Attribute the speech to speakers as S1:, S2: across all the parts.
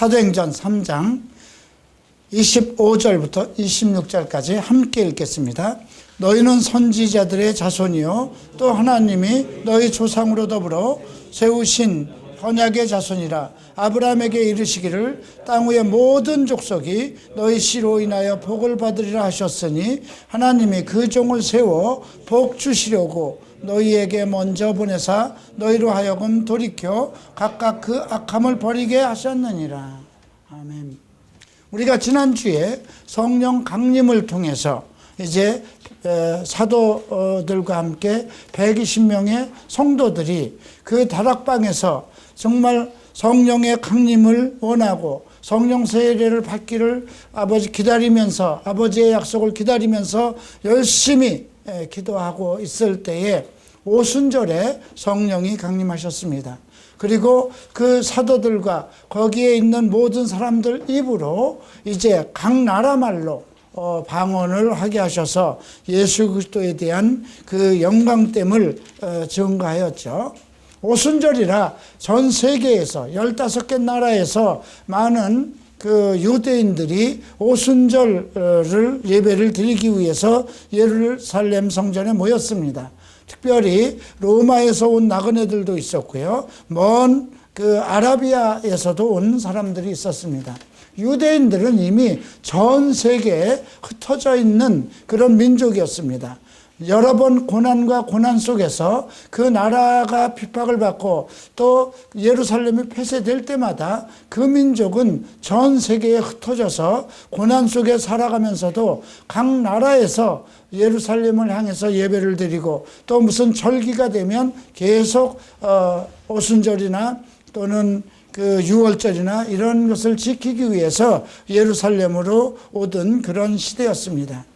S1: 사도행전 3장 25절부터 26절까지 함께 읽겠습니다. 너희는 선지자들의 자손이요 또 하나님이 너희 조상으로 더불어 세우신 언약의 자손이라. 아브라함에게 이르시기를 땅 위의 모든 족속이 너희 씨로 인하여 복을 받으리라 하셨으니 하나님이 그 종을 세워 복 주시려고 너희에게 먼저 보내사 너희로 하여금 돌이켜 각각 그 악함을 버리게 하셨느니라. 아멘. 우리가 지난주에 성령 강림을 통해서 이제 사도들과 함께 120명의 성도들이 그 다락방에서 정말 성령의 강림을 원하고 성령 세례를 받기를 아버지 기다리면서, 아버지의 약속을 기다리면서 열심히 기도하고 있을 때에 오순절에 성령이 강림하셨습니다. 그리고 그 사도들과 거기에 있는 모든 사람들 입으로 이제 각 나라 말로 방언을 하게 하셔서 예수 그리스도에 대한 그 영광됨을 증거하였죠. 오순절이라 전 세계에서 15개 나라에서 많은 그 유대인들이 오순절을 예배를 드리기 위해서 예루살렘 성전에 모였습니다. 특별히 로마에서 온 나그네들도 있었고요. 먼 그 아라비아에서도 온 사람들이 있었습니다. 유대인들은 이미 전 세계에 흩어져 있는 그런 민족이었습니다. 여러 번 고난과 고난 속에서 그 나라가 핍박을 받고 또 예루살렘이 폐쇄될 때마다 그 민족은 전 세계에 흩어져서 고난 속에 살아가면서도 각 나라에서 예루살렘을 향해서 예배를 드리고 또 무슨 절기가 되면 계속 오순절이나 또는 그 유월절이나 이런 것을 지키기 위해서 예루살렘으로 오던 그런 시대였습니다.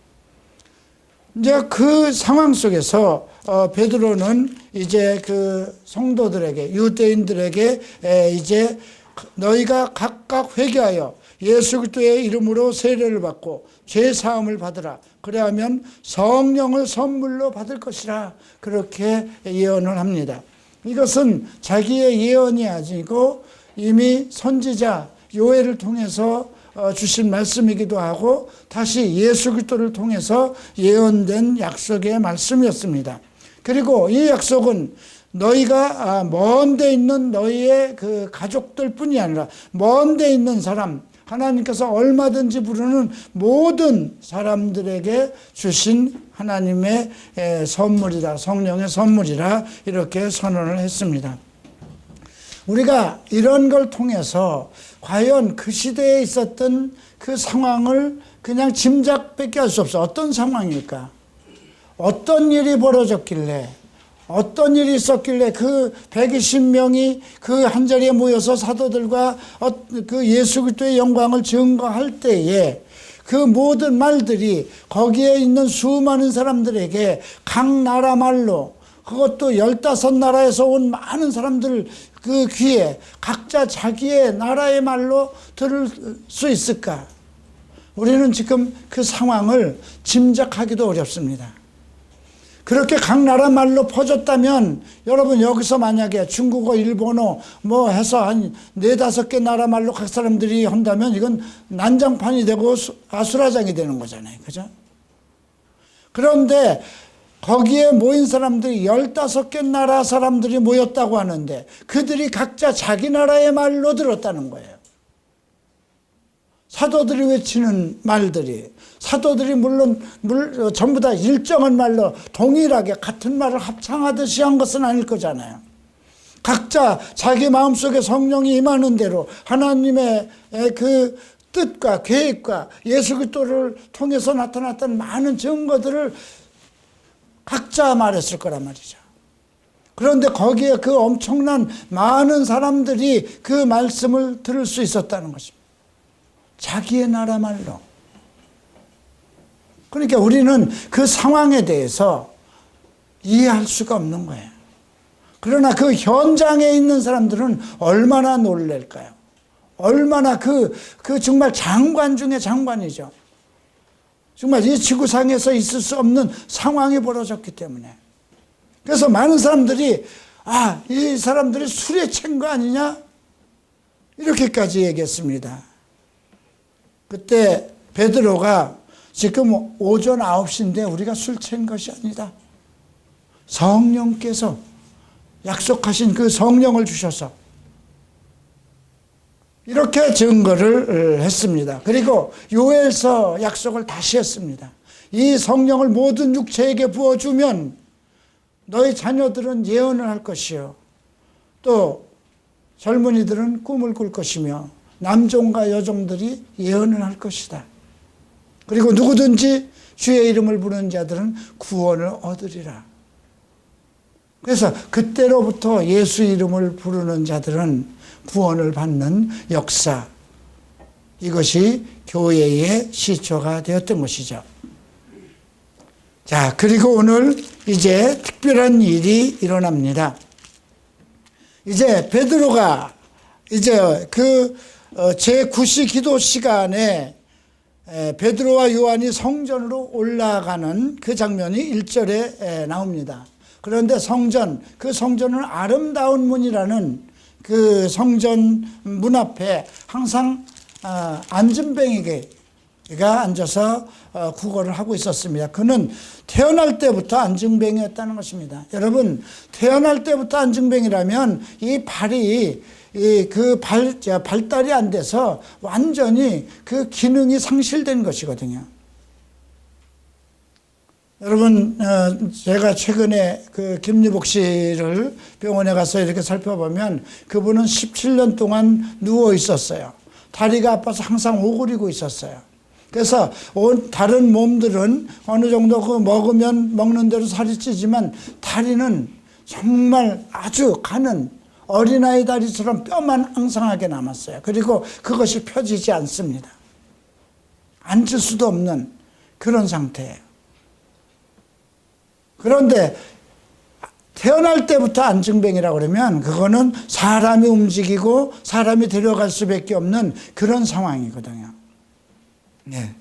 S1: 이제 그 상황 속에서 베드로는 이제 그 성도들에게, 유대인들에게 이제 너희가 각각 회개하여 예수 그리스도의 이름으로 세례를 받고 죄 사함을 받으라. 그래야면 성령을 선물로 받을 것이라. 그렇게 예언을 합니다. 이것은 자기의 예언이 아니고 이미 선지자 요엘을 통해서 주신 말씀이기도 하고 다시 예수 그리스도를 통해서 예언된 약속의 말씀이었습니다. 그리고 이 약속은 너희가 먼 데 있는 너희의 그 가족들 뿐이 아니라 먼 데 있는 사람, 하나님께서 얼마든지 부르는 모든 사람들에게 주신 하나님의 선물이다, 성령의 선물이라 이렇게 선언을 했습니다. 우리가 이런 걸 통해서 과연 그 시대에 있었던 그 상황을 그냥 짐작밖에 할 수 없어. 어떤 상황일까? 어떤 일이 벌어졌길래, 어떤 일이 있었길래 그 120명이 그 한자리에 모여서 사도들과 그 예수 그리스도의 영광을 증거할 때에 그 모든 말들이 거기에 있는 수많은 사람들에게 각 나라 말로, 그것도 15나라에서 온 많은 사람들 그 귀에 각자 자기의 나라의 말로 들을 수 있을까? 우리는 지금 그 상황을 짐작하기도 어렵습니다. 그렇게 각 나라 말로 퍼졌다면 여러분 여기서 만약에 중국어, 일본어 뭐 해서 한 4-5개 나라 말로 각 사람들이 한다면 이건 난장판이 되고 아수라장이 되는 거잖아요. 그죠? 그런데 거기에 모인 사람들이 15개 나라 사람들이 모였다고 하는데 그들이 각자 자기 나라의 말로 들었다는 거예요. 사도들이 외치는 말들이, 사도들이 물론 전부 다 일정한 말로 동일하게 같은 말을 합창하듯이 한 것은 아닐 거잖아요. 각자 자기 마음속에 성령이 임하는 대로 하나님의 그 뜻과 계획과 예수 그리스도를 통해서 나타났던 많은 증거들을 각자 말했을 거란 말이죠. 그런데 거기에 그 엄청난 많은 사람들이 그 말씀을 들을 수 있었다는 것입니다. 자기의 나라 말로. 그러니까 우리는 그 상황에 대해서 이해할 수가 없는 거예요. 그러나 그 현장에 있는 사람들은 얼마나 놀랄까요? 얼마나 그 정말 장관 중에 장관이죠. 정말 이 지구상에서 있을 수 없는 상황이 벌어졌기 때문에. 그래서 많은 사람들이 이 사람들이 술에 취한 거 아니냐? 이렇게까지 얘기했습니다. 그때 베드로가 지금 오전 9시인데 우리가 술 취한 것이 아니다. 성령께서 약속하신 그 성령을 주셔서 이렇게 증거를 했습니다. 그리고 요엘서 약속을 다시 했습니다. 이 성령을 모든 육체에게 부어주면 너희 자녀들은 예언을 할 것이요, 또 젊은이들은 꿈을 꿀 것이며 남종과 여종들이 예언을 할 것이다. 그리고 누구든지 주의 이름을 부르는 자들은 구원을 얻으리라. 그래서 그때로부터 예수 이름을 부르는 자들은 구원을 받는 역사, 이것이 교회의 시초가 되었던 것이죠. 자, 그리고 오늘 이제 특별한 일이 일어납니다. 이제 베드로가 이제 그 제9시 기도 시간에 베드로와 요한이 성전으로 올라가는 그 장면이 1절에 나옵니다. 그런데 그 성전은 아름다운 문이라는 그 성전 문 앞에 항상 안진뱅이가 앉아서 구걸을 하고 있었습니다. 그는 태어날 때부터 안진뱅이였다는 것입니다. 여러분, 태어날 때부터 안진뱅이라면 이 발이 발달이 안 돼서 완전히 그 기능이 상실된 것이거든요. 여러분, 제가 최근에 그 김유복 씨를 병원에 가서 이렇게 살펴보면 그분은 17년 동안 누워 있었어요. 다리가 아파서 항상 오그리고 있었어요. 그래서 다른 몸들은 어느 정도 먹으면 먹는 대로 살이 찌지만 다리는 정말 아주 가는 어린아이 다리처럼 뼈만 앙상하게 남았어요. 그리고 그것이 펴지지 않습니다. 앉을 수도 없는 그런 상태예요. 그런데 태어날 때부터 안진뱅이라고 그러면 그거는 사람이 움직이고 사람이 데려갈 수밖에 없는 그런 상황이거든요. 네.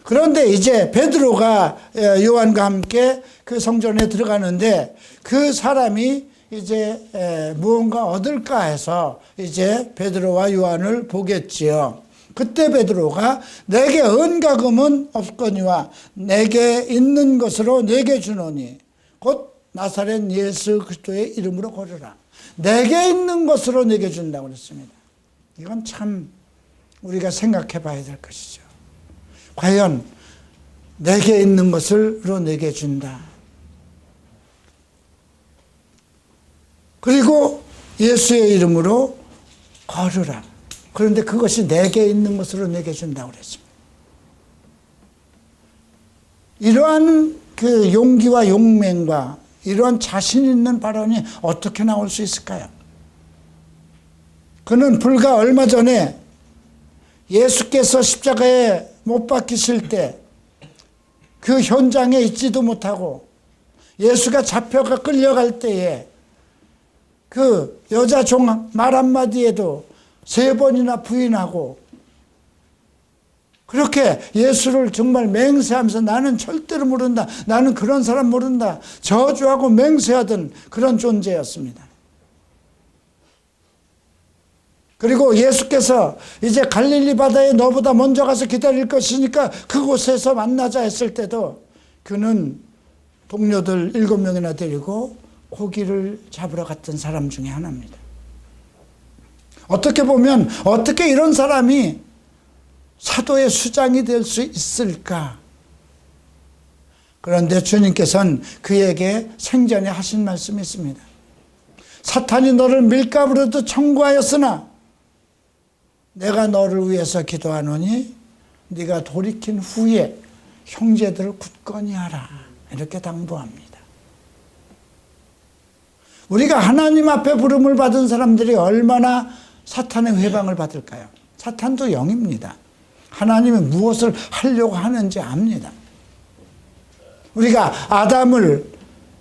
S1: 그런데 이제 베드로가 요한과 함께 그 성전에 들어가는데 그 사람이 이제 무언가 얻을까 해서 이제 베드로와 요한을 보겠지요. 그때 베드로가 내게 은과금은 없거니와 내게 있는 것으로 내게 주노니 곧 나사렛 예수 그리스도의 이름으로 걸으라. 내게 있는 것으로 내게 준다고 그랬습니다. 이건 참 우리가 생각해 봐야 될 것이죠. 과연 내게 있는 것으로 내게 준다. 그리고 예수의 이름으로 걸으라. 그런데 그것이 내게 있는 것으로 내게 준다고 그랬습니다. 이러한 그 용기와 용맹과 이러한 자신 있는 발언이 어떻게 나올 수 있을까요? 그는 불과 얼마 전에 예수께서 십자가에 못 박히실 때 그 현장에 있지도 못하고 예수가 잡혀가 끌려갈 때에 그 여자 종 말 한마디에도 3번이나 부인하고 그렇게 예수를 정말 맹세하면서 나는 절대로 모른다. 나는 그런 사람 모른다. 저주하고 맹세하던 그런 존재였습니다. 그리고 예수께서 이제 갈릴리 바다에 너보다 먼저 가서 기다릴 것이니까 그곳에서 만나자 했을 때도 그는 동료들 7명이나 데리고 고기를 잡으러 갔던 사람 중에 하나입니다. 어떻게 보면 어떻게 이런 사람이 사도의 수장이 될 수 있을까? 그런데 주님께서는 그에게 생전에 하신 말씀이 있습니다. 사탄이 너를 밀가부로도 청구하였으나 내가 너를 위해서 기도하노니 네가 돌이킨 후에 형제들을 굳건히 하라. 이렇게 당부합니다. 우리가 하나님 앞에 부름을 받은 사람들이 얼마나 사탄의 회방을 받을까요? 사탄도 영입니다. 하나님이 무엇을 하려고 하는지 압니다. 우리가 아담을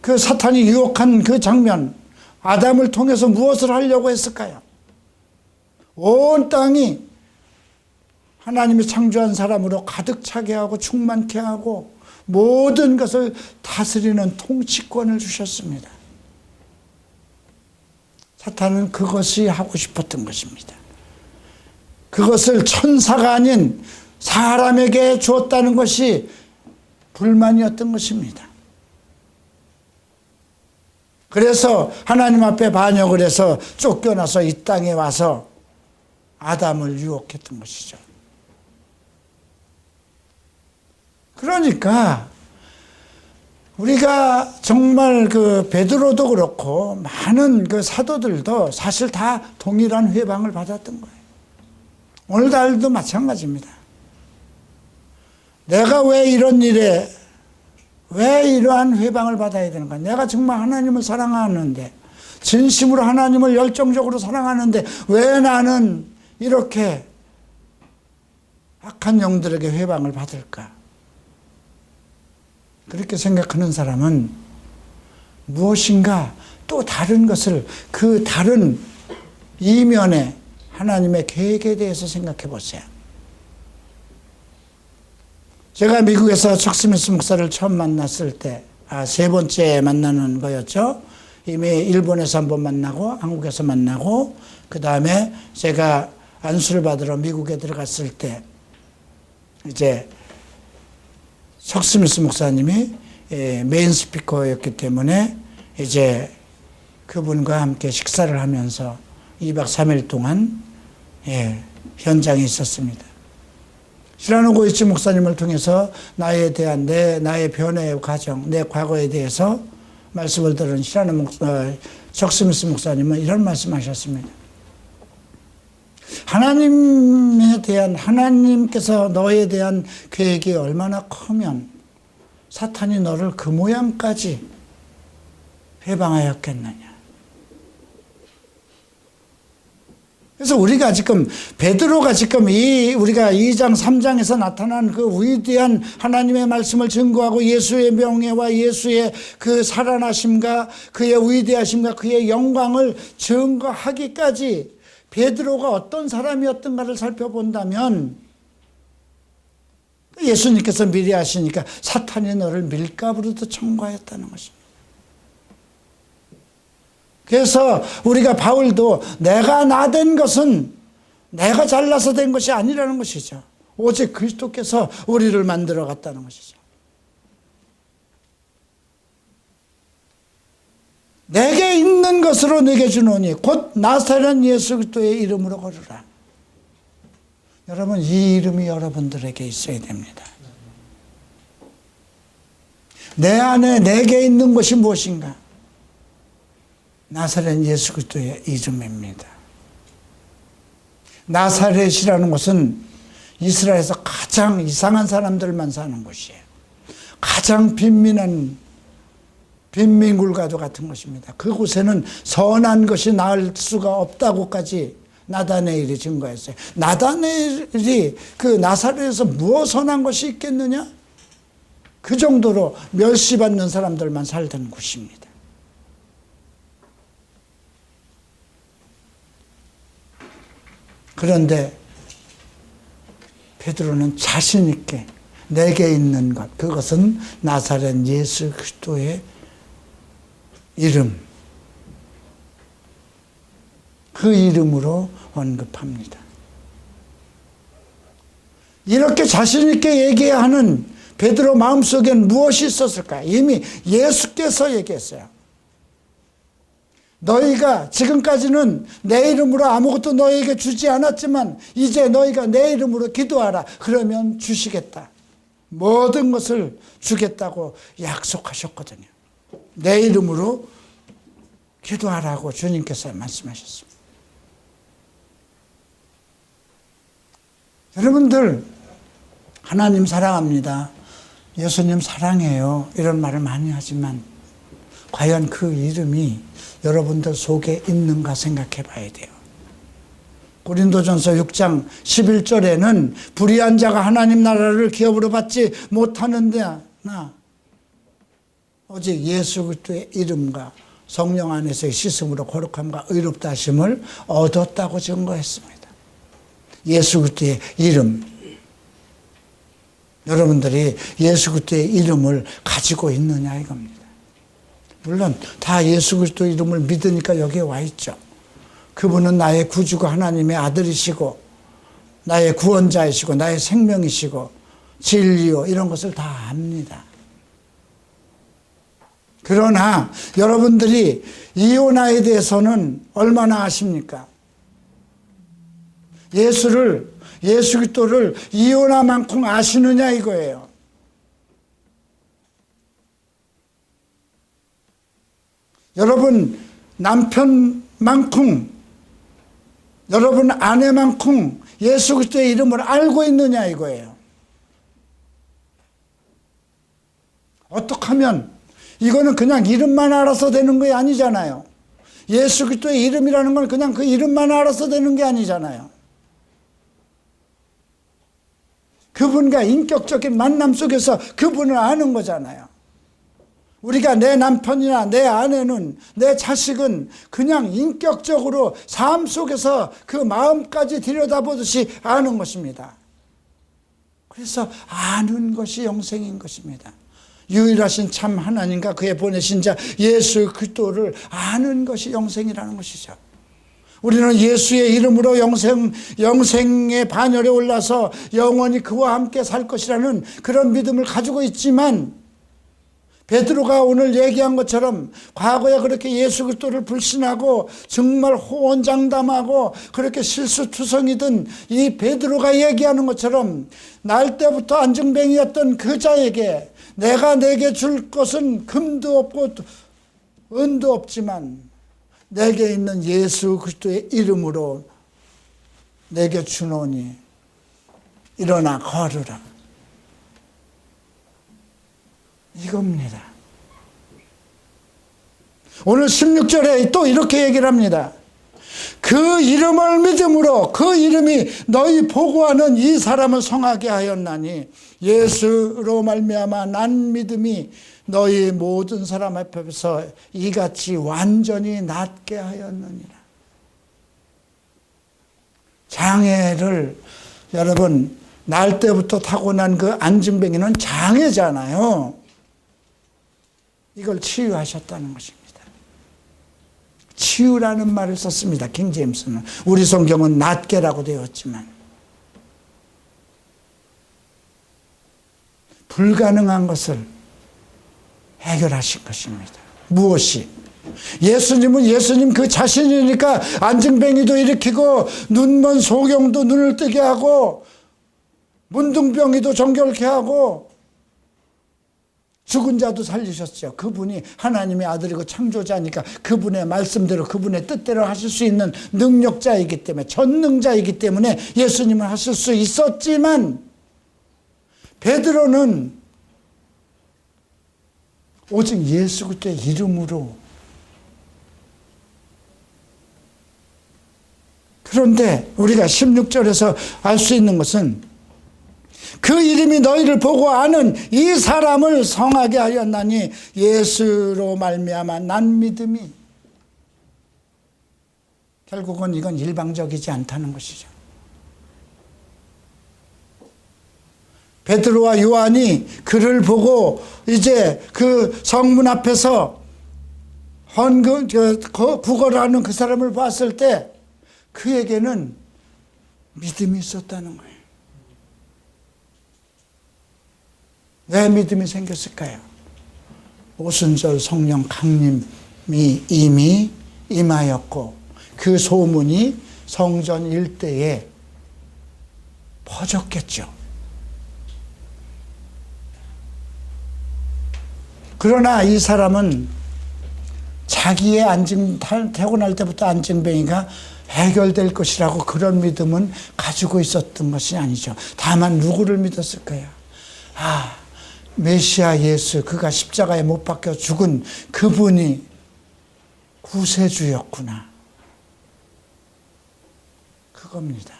S1: 그 사탄이 유혹한 그 장면, 아담을 통해서 무엇을 하려고 했을까요? 온 땅이 하나님이 창조한 사람으로 가득 차게 하고 충만케 하고 모든 것을 다스리는 통치권을 주셨습니다. 사탄은 그것이 하고 싶었던 것입니다. 그것을 천사가 아닌 사람에게 주었다는 것이 불만이었던 것입니다. 그래서 하나님 앞에 반역을 해서 쫓겨나서 이 땅에 와서 아담을 유혹했던 것이죠. 그러니까 우리가 정말 그 베드로도 그렇고 많은 그 사도들도 사실 다 동일한 회방을 받았던 거예요. 오늘날도 마찬가지입니다. 내가 왜 이런 일에 왜 이러한 회방을 받아야 되는가? 내가 정말 하나님을 사랑하는데, 진심으로 하나님을 열정적으로 사랑하는데 왜 나는 이렇게 악한 영들에게 회방을 받을까? 그렇게 생각하는 사람은 무엇인가 또 다른 것을, 그 다른 이면에 하나님의 계획에 대해서 생각해 보세요. 제가 미국에서 척 스미스 목사를 처음 만났을 때, 세 번째 만나는 거였죠. 이미 일본에서 한번 만나고 한국에서 만나고, 그 다음에 제가 안수를 받으러 미국에 들어갔을 때 이제 척 스미스 목사님이 메인 스피커였기 때문에 이제 그분과 함께 식사를 하면서 2박 3일 동안 현장에 있었습니다. 시라노 고이치 목사님을 통해서 나에 대한 나의 변화의 과정, 내 과거에 대해서 말씀을 들은 척 스미스 목사님은 이런 말씀하셨습니다. 하나님에 대한, 하나님께서 너에 대한 계획이 얼마나 크면 사탄이 너를 그 모양까지 해방하였겠느냐. 그래서 우리가 지금 베드로가 지금 우리가 2장 3장에서 나타난 그 위대한 하나님의 말씀을 증거하고 예수의 명예와 예수의 그 살아나심과 그의 위대하심과 그의 영광을 증거하기까지 베드로가 어떤 사람이었던가를 살펴본다면, 예수님께서 미리 하시니까 사탄이 너를 밀가부로도 청구하였다는 것입니다. 그래서 우리가 바울도 내가 나된 것은 내가 잘나서 된 것이 아니라는 것이죠. 오직 그리스도께서 우리를 만들어 갔다는 것이죠. 내게 있는 것으로 내게 주노니 곧 나사렛 예수 그리스도의 이름으로 걸으라. 여러분, 이 이름이 여러분들에게 있어야 됩니다. 내 안에 내게 있는 것이 무엇인가? 나사렛 예수 그리스도의 이름입니다. 나사렛이라는 곳은 이스라엘에서 가장 이상한 사람들만 사는 곳이에요. 가장 빈민굴과도 같은 것입니다. 그곳에는 선한 것이 나을 수가 없다고까지 나다네일이 증거했어요. 나다네일이 그 나사렛에서 무엇 선한 것이 있겠느냐? 그 정도로 멸시받는 사람들만 살던 곳입니다. 그런데 베드로는 자신 있게 내게 있는 것, 그것은 나사렛 예수 그리스도의 이름, 그 이름으로 언급합니다. 이렇게 자신 있게 얘기하는 베드로 마음속엔 무엇이 있었을까? 이미 예수께서 얘기했어요. 너희가 지금까지는 내 이름으로 아무것도 너희에게 주지 않았지만 이제 너희가 내 이름으로 기도하라. 그러면 주시겠다. 모든 것을 주겠다고 약속하셨거든요. 내 이름으로 기도하라고 주님께서 말씀하셨습니다. 여러분들, 하나님 사랑합니다, 예수님 사랑해요, 이런 말을 많이 하지만 과연 그 이름이 여러분들 속에 있는가 생각해 봐야 돼요. 고린도전서 6장 11절에는 불의한 자가 하나님 나라를 기업으로 받지 못하는데 나 오직 예수 그리스도의 이름과 성령 안에서의 씻음으로 거룩함과 의롭다 하심을 얻었다고 증거했습니다. 예수 그리스도의 이름, 여러분들이 예수 그리스도의 이름을 가지고 있느냐 이겁니다. 물론 다 예수 그리스도 이름을 믿으니까 여기에 와 있죠. 그분은 나의 구주가 하나님의 아들이시고 나의 구원자이시고 나의 생명이시고 진리요 이런 것을 다 압니다. 그러나 여러분들이 이오나에 대해서는 얼마나 아십니까? 예수 그리스도를 이오나만큼 아시느냐 이거예요. 여러분 남편만큼, 여러분 아내만큼 예수 그리스도의 이름을 알고 있느냐 이거예요. 어떻게 하면, 이거는 그냥 이름만 알아서 되는 게 아니잖아요. 예수 그리스도의 이름이라는 건 그냥 그 이름만 알아서 되는 게 아니잖아요. 그분과 인격적인 만남 속에서 그분을 아는 거잖아요. 우리가 내 남편이나 내 아내는, 내 자식은 그냥 인격적으로 삶 속에서 그 마음까지 들여다보듯이 아는 것입니다. 그래서 아는 것이 영생인 것입니다. 유일하신 참 하나님과 그의 보내신 자 예수 그리스도를 아는 것이 영생이라는 것이죠. 우리는 예수의 이름으로 영생의 반열에 올라서 영원히 그와 함께 살 것이라는 그런 믿음을 가지고 있지만, 베드로가 오늘 얘기한 것처럼 과거에 그렇게 예수 그리스도를 불신하고 정말 호언장담하고 그렇게 실수투성이던 이 베드로가 얘기하는 것처럼, 날 때부터 안증뱅이였던 그 자에게 내가 내게 줄 것은 금도 없고 은도 없지만 내게 있는 예수 그리스도의 이름으로 내게 주노니 일어나 걸으라. 이겁니다. 오늘 16절에 또 이렇게 얘기를 합니다. 그 이름을 믿음으로 그 이름이 너희 보고하는 이 사람을 성하게 하였나니 예수로 말미암아 난 믿음이 너희 모든 사람 앞에서 이같이 완전히 낫게 하였느니라. 장애를, 여러분 날 때부터 타고난 그 안진뱅이는 장애잖아요. 이걸 치유하셨다는 것입니다. 치유라는 말을 썼습니다. 킹제임스는. 우리 성경은 낫게라고 되었지만, 불가능한 것을 해결하신 것입니다. 무엇이? 예수님은 예수님 그 자신이니까 안증뱅이도 일으키고 눈먼 소경도 눈을 뜨게 하고 문둥병이도 정결케 하고 죽은 자도 살리셨죠. 그분이 하나님의 아들이고 창조자니까 그분의 말씀대로 그분의 뜻대로 하실 수 있는 능력자이기 때문에, 전능자이기 때문에 예수님은 하실 수 있었지만, 베드로는 오직 예수 그리스도의 이름으로. 그런데 우리가 16절에서 알 수 있는 것은 그 이름이 너희를 보고 아는 이 사람을 성하게 하였나니 예수로 말미암아 난 믿음이. 결국은 이건 일방적이지 않다는 것이죠. 베드로와 요한이 그를 보고 이제 그 성문 앞에서 구걸하는 그 사람을 봤을 때 그에게는 믿음이 있었다는 거예요. 왜 믿음이 생겼을까요? 오순절 성령 강림이 이미 임하였고 그 소문이 성전 일대에 퍼졌겠죠. 그러나 이 사람은 자기의 태어날 때부터 안증뱅이가 해결될 것이라고 그런 믿음은 가지고 있었던 것이 아니죠. 다만 누구를 믿었을까요? 메시아 예수, 그가 십자가에 못 박혀 죽은 그분이 구세주였구나. 그겁니다.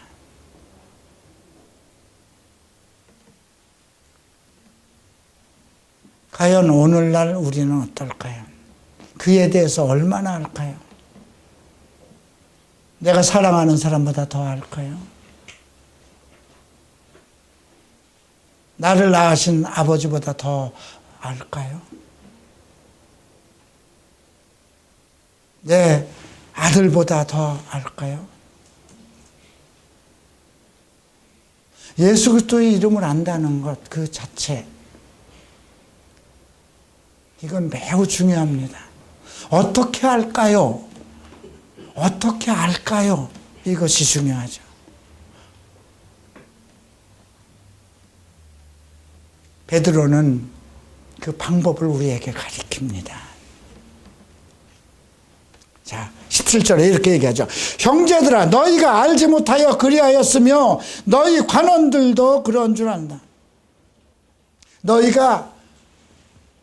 S1: 과연 오늘날 우리는 어떨까요? 그에 대해서 얼마나 알까요? 내가 사랑하는 사람보다 더 알까요? 나를 낳으신 아버지보다 더 알까요? 내 아들보다 더 알까요? 예수 그리스도의 이름을 안다는 것 그 자체, 이건 매우 중요합니다. 어떻게 할까요? 어떻게 알까요? 이것이 중요하죠. 베드로는 그 방법을 우리에게 가르칩니다. 자, 17절에 이렇게 얘기하죠. 형제들아, 너희가 알지 못하여 그리하였으며 너희 관원들도 그런 줄 안다. 너희가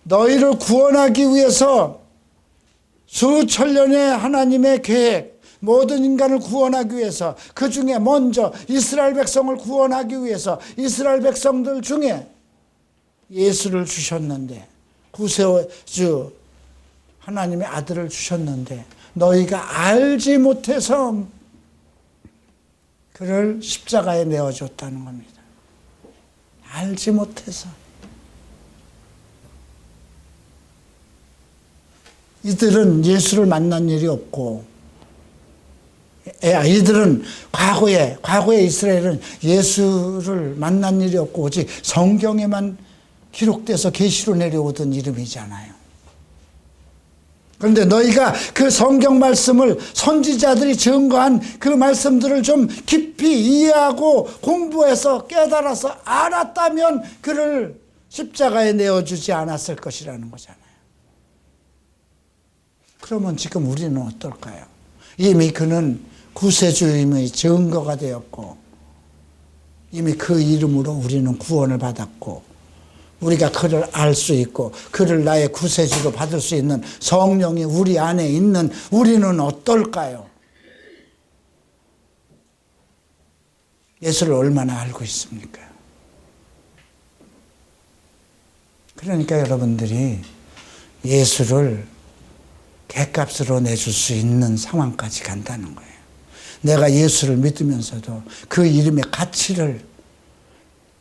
S1: 너희를 구원하기 위해서 수천 년의 하나님의 계획, 모든 인간을 구원하기 위해서, 그 중에 먼저 이스라엘 백성을 구원하기 위해서 이스라엘 백성들 중에 예수를 주셨는데, 구세주 하나님의 아들을 주셨는데 너희가 알지 못해서 그를 십자가에 내어줬다는 겁니다. 알지 못해서. 이들은 예수를 만난 일이 없고, 이들은 과거에 이스라엘은 예수를 만난 일이 없고 오직 성경에만 기록돼서 계시로 내려오던 이름이잖아요. 그런데 너희가 그 성경 말씀을, 선지자들이 증거한 그 말씀들을 좀 깊이 이해하고 공부해서 깨달아서 알았다면 그를 십자가에 내어주지 않았을 것이라는 거잖아요. 그러면 지금 우리는 어떨까요? 이미 그는 구세주임의 증거가 되었고, 이미 그 이름으로 우리는 구원을 받았고, 우리가 그를 알 수 있고 그를 나의 구세주로 받을 수 있는 성령이 우리 안에 있는 우리는 어떨까요? 예수를 얼마나 알고 있습니까? 그러니까 여러분들이 예수를 객값으로 내줄 수 있는 상황까지 간다는 거예요. 내가 예수를 믿으면서도 그 이름의 가치를,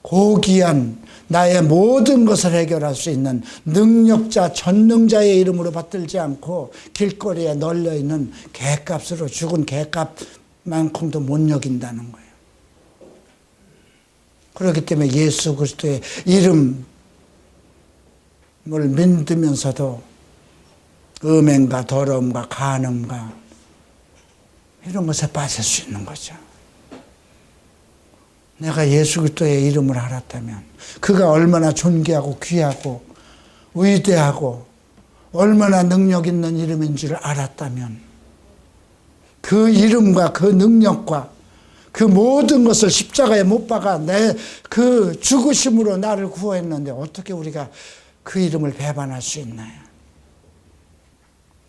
S1: 고귀한 나의 모든 것을 해결할 수 있는 능력자, 전능자의 이름으로 받들지 않고 길거리에 널려있는 객값으로, 죽은 객값만큼도 못 여긴다는 거예요. 그렇기 때문에 예수 그리스도의 이름을 믿으면서도 음행과 더러움과 간음과 이런 것에 빠질 수 있는 거죠. 내가 예수 그리스도의 이름을 알았다면, 그가 얼마나 존귀하고 귀하고 위대하고 얼마나 능력 있는 이름인 줄 알았다면, 그 이름과 그 능력과 그 모든 것을 십자가에 못 박아 내 그 죽으심으로 나를 구원했는데 어떻게 우리가 그 이름을 배반할 수 있나요?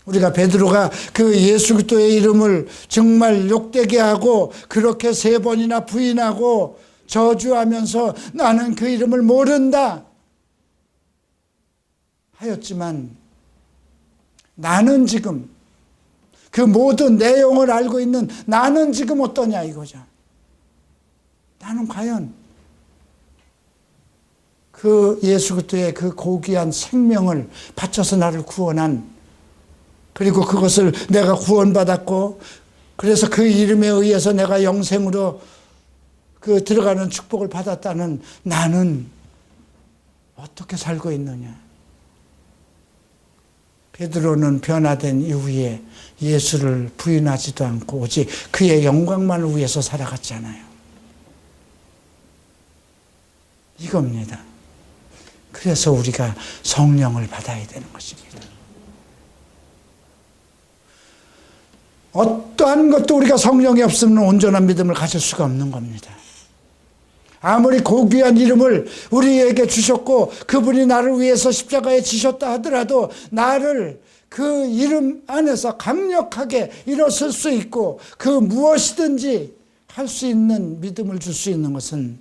S1: 우리가 베드로가 그 예수 그리스도의 이름을 정말 욕되게 하고 그렇게 3번이나 부인하고 저주하면서 나는 그 이름을 모른다 하였지만, 나는 지금 그 모든 내용을 알고 있는 나는 지금 어떠냐 이거죠. 나는 과연 그 예수 그리스도의 그 고귀한 생명을 바쳐서 나를 구원한, 그리고 그것을 내가 구원받았고 그래서 그 이름에 의해서 내가 영생으로 그 들어가는 축복을 받았다는 나는 어떻게 살고 있느냐. 베드로는 변화된 이후에 예수를 부인하지도 않고 오직 그의 영광만을 위해서 살아갔잖아요. 이겁니다. 그래서 우리가 성령을 받아야 되는 것입니다. 어떠한 것도 우리가 성령이 없으면 온전한 믿음을 가질 수가 없는 겁니다. 아무리 고귀한 이름을 우리에게 주셨고 그분이 나를 위해서 십자가에 지셨다 하더라도 나를 그 이름 안에서 강력하게 일어설 수 있고 그 무엇이든지 할 수 있는 믿음을 줄 수 있는 것은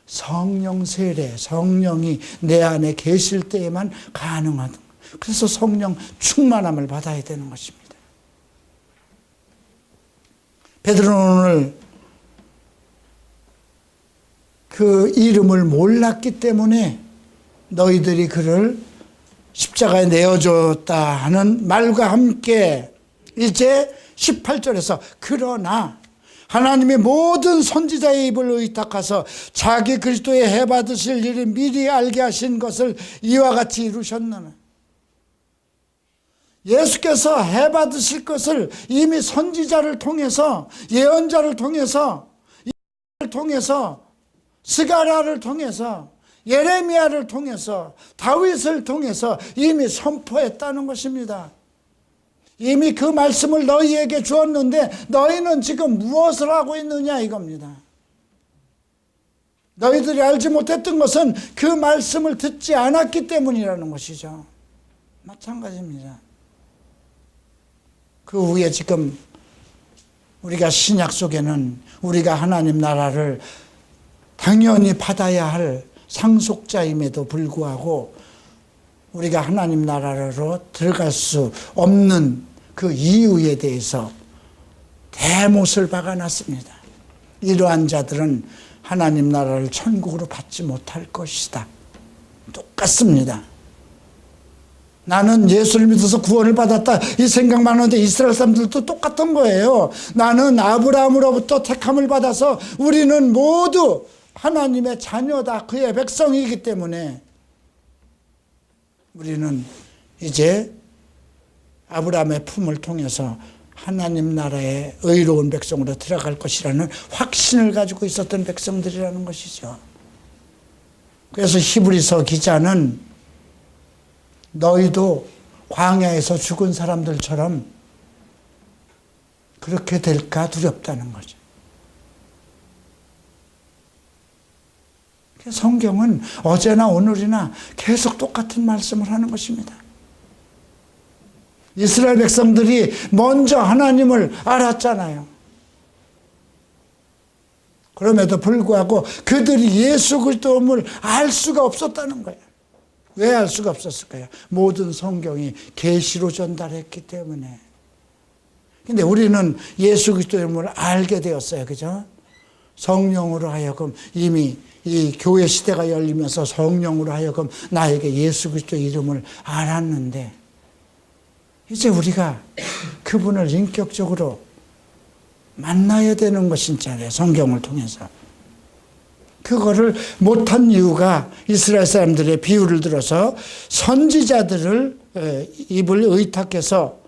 S1: 성령 세례, 성령이 내 안에 계실 때에만 가능하다. 그래서 성령 충만함을 받아야 되는 것입니다. 베드로는 오늘 그 이름을 몰랐기 때문에 너희들이 그를 십자가에 내어줬다 하는 말과 함께 이제 18절에서 그러나 하나님이 모든 선지자의 입을 의탁하서 자기 그리스도의 해 받으실 일을 미리 알게 하신 것을 이와 같이 이루셨느냐. 예수께서 해 받으실 것을 이미 선지자를 통해서, 예언자를 통해서, 스가랴를 통해서, 예레미야를 통해서, 다윗을 통해서 이미 선포했다는 것입니다. 이미 그 말씀을 너희에게 주었는데 너희는 지금 무엇을 하고 있느냐 이겁니다. 너희들이 알지 못했던 것은 그 말씀을 듣지 않았기 때문이라는 것이죠. 마찬가지입니다. 그 후에 지금 우리가 신약 속에는 우리가 하나님 나라를 당연히 받아야 할 상속자임에도 불구하고 우리가 하나님 나라로 들어갈 수 없는 그 이유에 대해서 대못을 박아놨습니다. 이러한 자들은 하나님 나라를 천국으로 받지 못할 것이다. 똑같습니다. 나는 예수를 믿어서 구원을 받았다 이 생각만 하는데 이스라엘 사람들도 똑같은 거예요. 나는 아브라함으로부터 택함을 받아서 우리는 모두 하나님의 자녀다, 그의 백성이기 때문에 우리는 이제 아브라함의 품을 통해서 하나님 나라의 의로운 백성으로 들어갈 것이라는 확신을 가지고 있었던 백성들이라는 것이죠. 그래서 히브리서 기자는 너희도 광야에서 죽은 사람들처럼 그렇게 될까 두렵다는 거죠. 성경은 어제나 오늘이나 계속 똑같은 말씀을 하는 것입니다. 이스라엘 백성들이 먼저 하나님을 알았잖아요. 그럼에도 불구하고 그들이 예수 그리스도를 알 수가 없었다는 거예요. 왜 알 수가 없었을까요? 모든 성경이 계시로 전달했기 때문에. 근데 우리는 예수 그리스도의 이름을 알게 되었어요. 그죠? 성령으로 하여금 이미 이 교회 시대가 열리면서 성령으로 하여금 나에게 예수 그리스도의 이름을 알았는데 이제 우리가 그분을 인격적으로 만나야 되는 것이잖아요. 성경을 통해서. 그거를 못한 이유가 이스라엘 사람들의 비유를 들어서 선지자들을 입을 의탁해서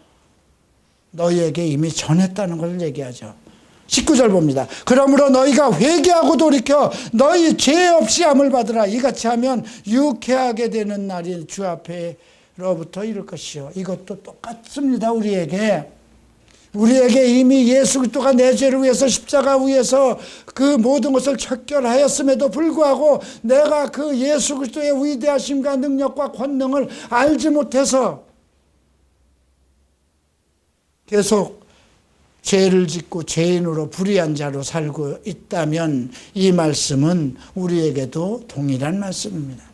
S1: 너희에게 이미 전했다는 걸 얘기하죠. 19절 봅니다. 그러므로 너희가 회개하고 돌이켜 너희 죄 없이 함을 받으라. 이같이 하면 유쾌하게 되는 날이 주 앞에로부터 이룰 것이요. 이것도 똑같습니다. 우리에게 이미 예수 그리스도가 내 죄를 위해서 십자가 위에서 그 모든 것을 척결하였음에도 불구하고 내가 그 예수 그리스도의 위대하심과 능력과 권능을 알지 못해서 계속 죄를 짓고 죄인으로 불의한 자로 살고 있다면 이 말씀은 우리에게도 동일한 말씀입니다.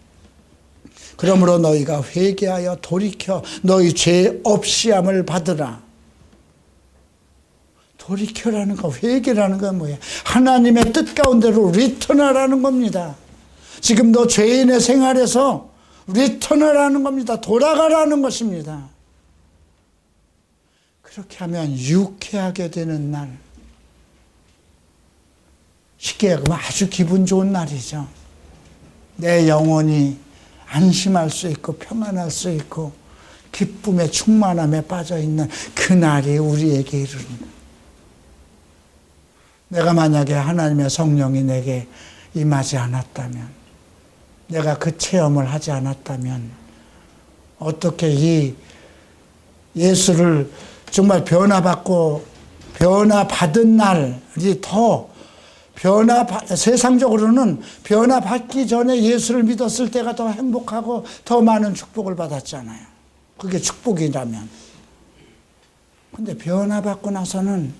S1: 그러므로 너희가 회개하여 돌이켜 너희 죄 없이 함을 받으라. 돌이켜라는 거, 회개라는 건 뭐예요? 하나님의 뜻 가운데로 리턴하라는 겁니다. 지금도 죄인의 생활에서 리턴하라는 겁니다. 돌아가라는 것입니다. 그렇게 하면 유쾌하게 되는 날, 쉽게 얘기하면 아주 기분 좋은 날이죠. 내 영혼이 안심할 수 있고 평안할 수 있고 기쁨의 충만함에 빠져있는 그 날이 우리에게 이릅니다. 내가 만약에 하나님의 성령이 내게 임하지 않았다면, 내가 그 체험을 하지 않았다면 어떻게 이 예수를 정말 변화받은 날이 더 세상적으로는 변화받기 전에 예수를 믿었을 때가 더 행복하고 더 많은 축복을 받았잖아요. 그게 축복이라면. 근데 변화받고 나서는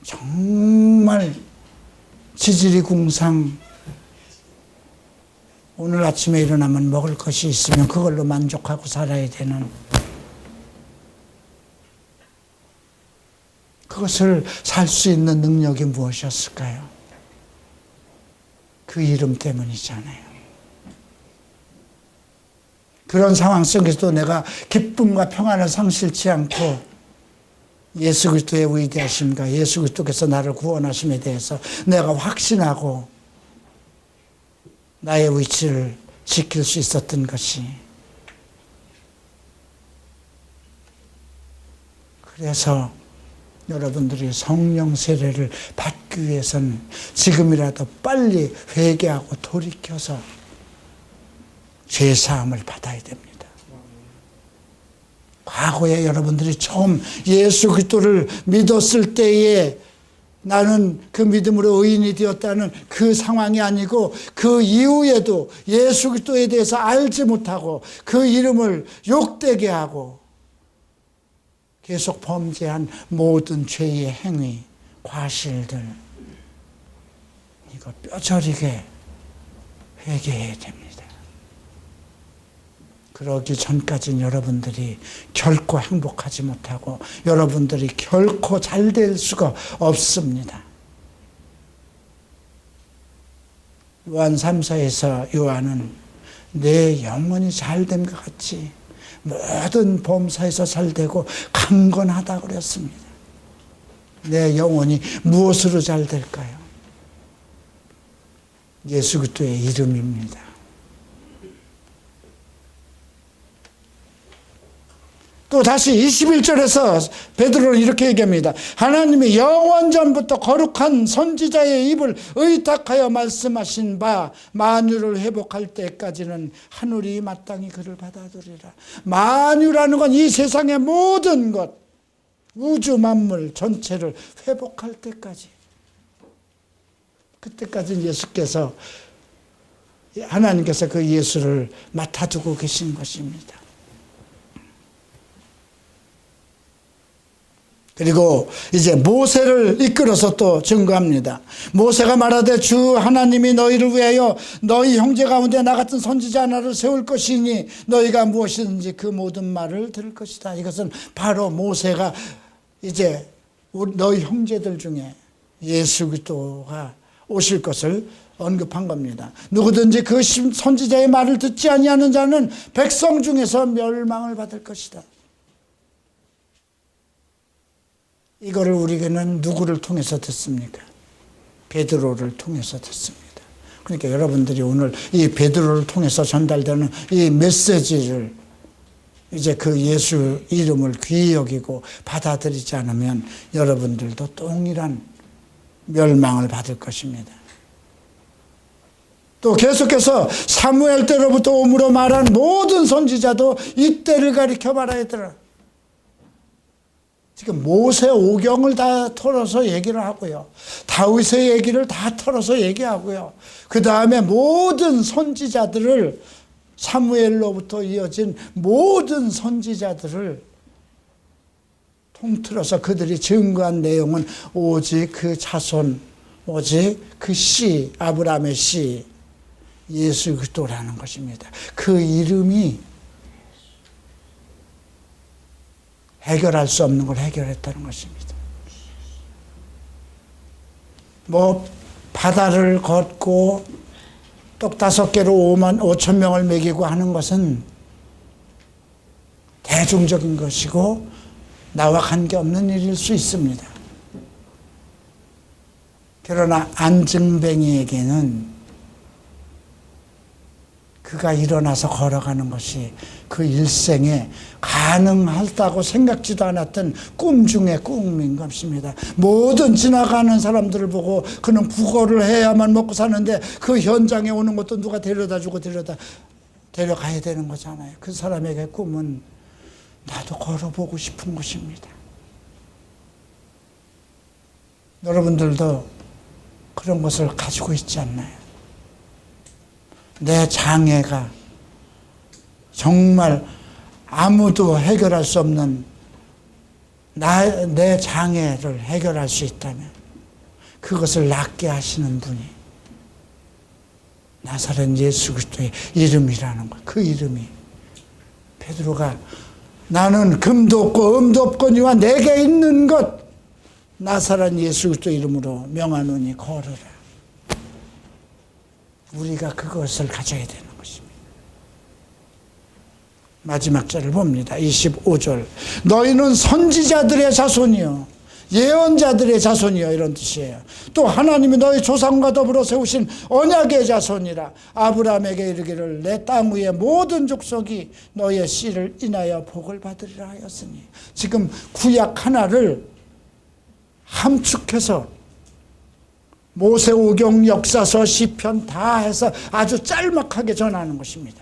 S1: 정말 지질이 궁상, 오늘 아침에 일어나면 먹을 것이 있으면 그걸로 만족하고 살아야 되는, 그것을 살 수 있는 능력이 무엇이었을까요? 그 이름 때문이잖아요. 그런 상황 속에서도 내가 기쁨과 평안을 상실치 않고 예수 그리스도의 위대하심과 예수 그리스도께서 나를 구원하심에 대해서 내가 확신하고 나의 위치를 지킬 수 있었던 것이, 그래서 여러분들이 성령 세례를 받기 위해서는 지금이라도 빨리 회개하고 돌이켜서 죄사함을 받아야 됩니다. 과거에 여러분들이 처음 예수 그리스도를 믿었을 때에 나는 그 믿음으로 의인이 되었다는 그 상황이 아니고, 그 이후에도 예수 그리스도에 대해서 알지 못하고 그 이름을 욕되게 하고 계속 범죄한 모든 죄의 행위, 과실들, 이거 뼈저리게 회개해야 됩니다. 그러기 전까지는 여러분들이 결코 행복하지 못하고 여러분들이 결코 잘 될 수가 없습니다. 요한 3서에서 요한은 내 영혼이 잘된 것 같이 모든 범사에서 잘되고 강건하다고 그랬습니다. 내 영혼이 무엇으로 잘 될까요? 예수 그리스도의 이름입니다. 또 다시 21절에서 베드로는 이렇게 얘기합니다. 하나님이 영원전부터 거룩한 선지자의 입을 의탁하여 말씀하신 바 만유를 회복할 때까지는 하늘이 마땅히 그를 받아들이라. 만유라는 건 이 세상의 모든 것, 우주 만물 전체를 회복할 때까지, 그때까지는 예수께서, 하나님께서 그 예수를 맡아두고 계신 것입니다. 그리고 이제 모세를 이끌어서 또 증거합니다. 모세가 말하되 주 하나님이 너희를 위하여 너희 형제 가운데 나 같은 선지자 하나를 세울 것이니 너희가 무엇이든지 그 모든 말을 들을 것이다. 이것은 바로 모세가 이제 너희 형제들 중에 예수 그리스도가 오실 것을 언급한 겁니다. 누구든지 그 선지자의 말을 듣지 아니하는 자는 백성 중에서 멸망을 받을 것이다. 이거를 우리에게는 누구를 통해서 듣습니까? 베드로를 통해서 듣습니다. 그러니까 여러분들이 오늘 이 베드로를 통해서 전달되는 이 메시지를 이제 그 예수 이름을 귀히 여기고 받아들이지 않으면 여러분들도 동일한 멸망을 받을 것입니다. 또 계속해서 사무엘 때로부터 오므로 말한 모든 선지자도 이때를 가리켜 말하야 되라. 지금 모세 오경을 다 털어서 얘기를 하고요. 다윗의 얘기를 다 털어서 얘기하고요. 그 다음에 모든 선지자들을, 사무엘로부터 이어진 모든 선지자들을 통틀어서 그들이 증거한 내용은 오직 그 자손, 오직 그 씨, 아브라함의 씨, 예수 그리스도라는 것입니다. 그 이름이 해결할 수 없는 걸 해결했다는 것입니다. 뭐 바다를 걷고 떡 5개로 5천 명을 먹이고 하는 것은 대중적인 것이고 나와 관계없는 일일 수 있습니다. 그러나 안증뱅이에게는 그가 일어나서 걸어가는 것이 그 일생에 가능하다고 생각지도 않았던 꿈 중에 꿈인 것입니다. 모든 지나가는 사람들을 보고 그는 국어를 해야만 먹고 사는데 그 현장에 오는 것도 누가 데려다주고 데려가야 되는 거잖아요. 그 사람에게 꿈은 나도 걸어보고 싶은 것입니다. 여러분들도 그런 것을 가지고 있지 않나요? 내 장애가 정말 아무도 해결할 수 없는 내 장애를 해결할 수 있다면 그것을 낫게 하시는 분이 나사렛 예수 그리스도의 이름이라는 것. 그 이름이 베드로가 나는 금도 없고 음도 없거니와 내게 있는 것 나사렛 예수 그리스도 이름으로 명하노니 걸으라. 우리가 그것을 가져야 되는 것입니다. 마지막 절을 봅니다. 25절. 너희는 선지자들의 자손이요 예언자들의 자손이요 이런 뜻이에요. 또 하나님이 너희 조상과 더불어 세우신 언약의 자손이라. 아브라함에게 이르기를 내 땅 위의 모든 족속이 너희의 씨를 인하여 복을 받으리라 하였으니. 지금 구약 하나를 함축해서 모세오경, 역사서, 시편 다 해서 아주 짤막하게 전하는 것입니다.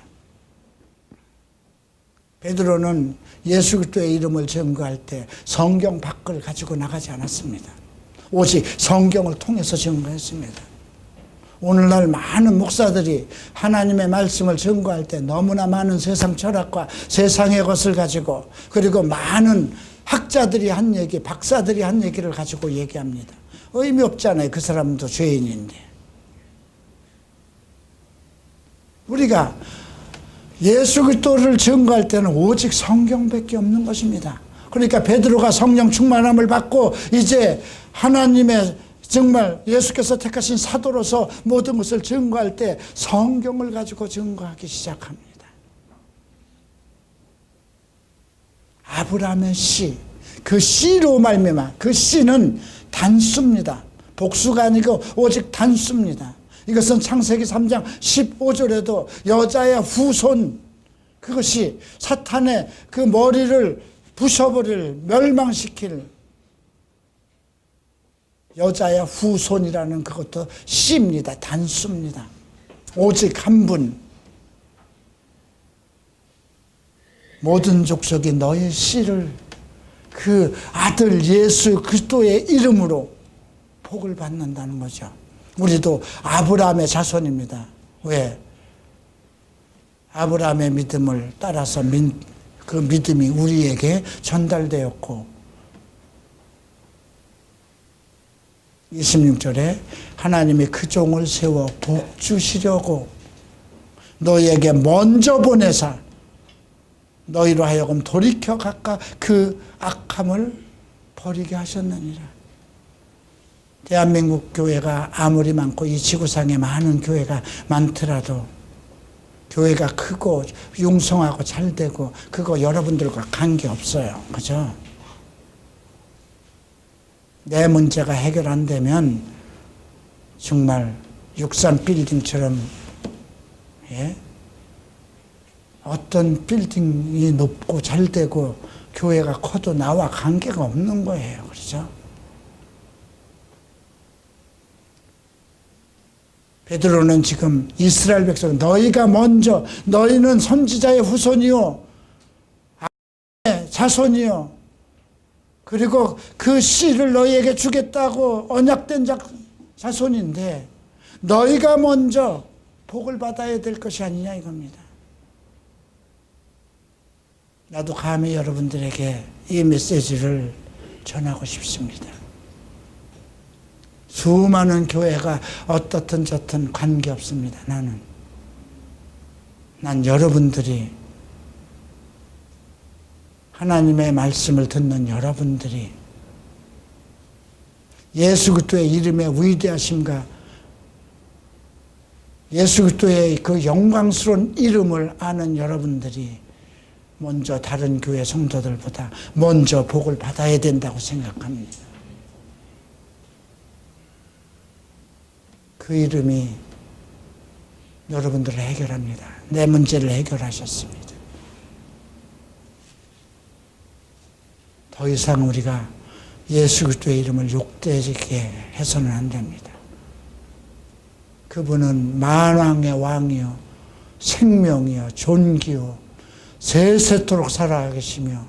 S1: 베드로는 예수 그리스도의 이름을 증거할 때 성경 밖을 가지고 나가지 않았습니다. 오직 성경을 통해서 증거했습니다. 오늘날 많은 목사들이 하나님의 말씀을 증거할 때 너무나 많은 세상 철학과 세상의 것을 가지고, 그리고 많은 학자들이 한 얘기, 박사들이 한 얘기를 가지고 얘기합니다. 의미 없잖아요. 그 사람도 죄인인데. 우리가 예수 그리스도를 증거할 때는 오직 성경밖에 없는 것입니다. 그러니까 베드로가 성령 충만함을 받고 이제 하나님의 정말 예수께서 택하신 사도로서 모든 것을 증거할 때 성경을 가지고 증거하기 시작합니다. 아브라함의 씨, 그 씨로 말미암아, 그 씨는 단수입니다. 복수가 아니고 오직 단수입니다. 이것은 창세기 3장 15절에도 여자의 후손, 그것이 사탄의 그 머리를 부셔버릴, 멸망시킬 여자의 후손이라는 그것도 씨입니다. 단수입니다. 오직 한 분. 모든 족속이 너의 씨를 그 아들 예수 그리스도의 이름으로 복을 받는다는 거죠. 우리도 아브라함의 자손입니다. 왜? 아브라함의 믿음을 따라서 그 믿음이 우리에게 전달되었고, 26절에 하나님이 그 종을 세워 복 주시려고 너희에게 먼저 보내사 너희로 하여금 돌이켜 각각 그 악함을 버리게 하셨느니라. 대한민국 교회가 아무리 많고 이 지구상에 많은 교회가 많더라도 교회가 크고 융성하고 잘되고 그거 여러분들과 관계없어요. 그죠? 내 문제가 해결 안 되면 정말 63 빌딩처럼, 예? 어떤 빌딩이 높고 잘되고 교회가 커도 나와 관계가 없는 거예요. 그렇죠? 베드로는 지금 이스라엘 백성, 너희가 먼저, 너희는 선지자의 후손이요 아브라함의 자손이요, 그리고 그 씨를 너희에게 주겠다고 언약된 자손인데 너희가 먼저 복을 받아야 될 것이 아니냐 이겁니다. 나도 감히 여러분들에게 이 메시지를 전하고 싶습니다. 수많은 교회가 어떻든 저든 관계없습니다. 난 여러분들이, 하나님의 말씀을 듣는 여러분들이 예수 그리스도의 이름의 위대하심과 예수 그리스도의 그 영광스러운 이름을 아는 여러분들이 먼저 다른 교회 성도들보다 먼저 복을 받아야 된다고 생각합니다. 그 이름이 여러분들을 해결합니다. 내 문제를 해결하셨습니다. 더 이상 우리가 예수 그리스도의 이름을 욕되게 해서는 안 됩니다. 그분은 만왕의 왕이요 생명이요 존귀요 세세토록 살아계시며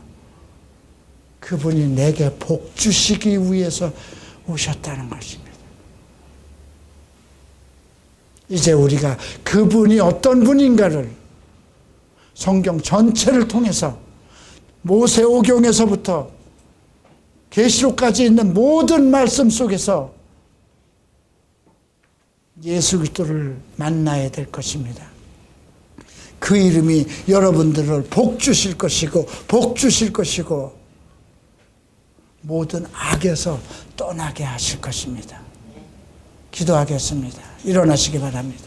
S1: 그분이 내게 복 주시기 위해서 오셨다는 것입니다. 이제 우리가 그분이 어떤 분인가를 성경 전체를 통해서 모세오경에서부터 계시록까지 있는 모든 말씀 속에서 예수 그리스도를 만나야 될 것입니다. 그 이름이 여러분들을 복 주실 것이고 복 주실 것이고 모든 악에서 떠나게 하실 것입니다. 기도하겠습니다. 일어나시기 바랍니다.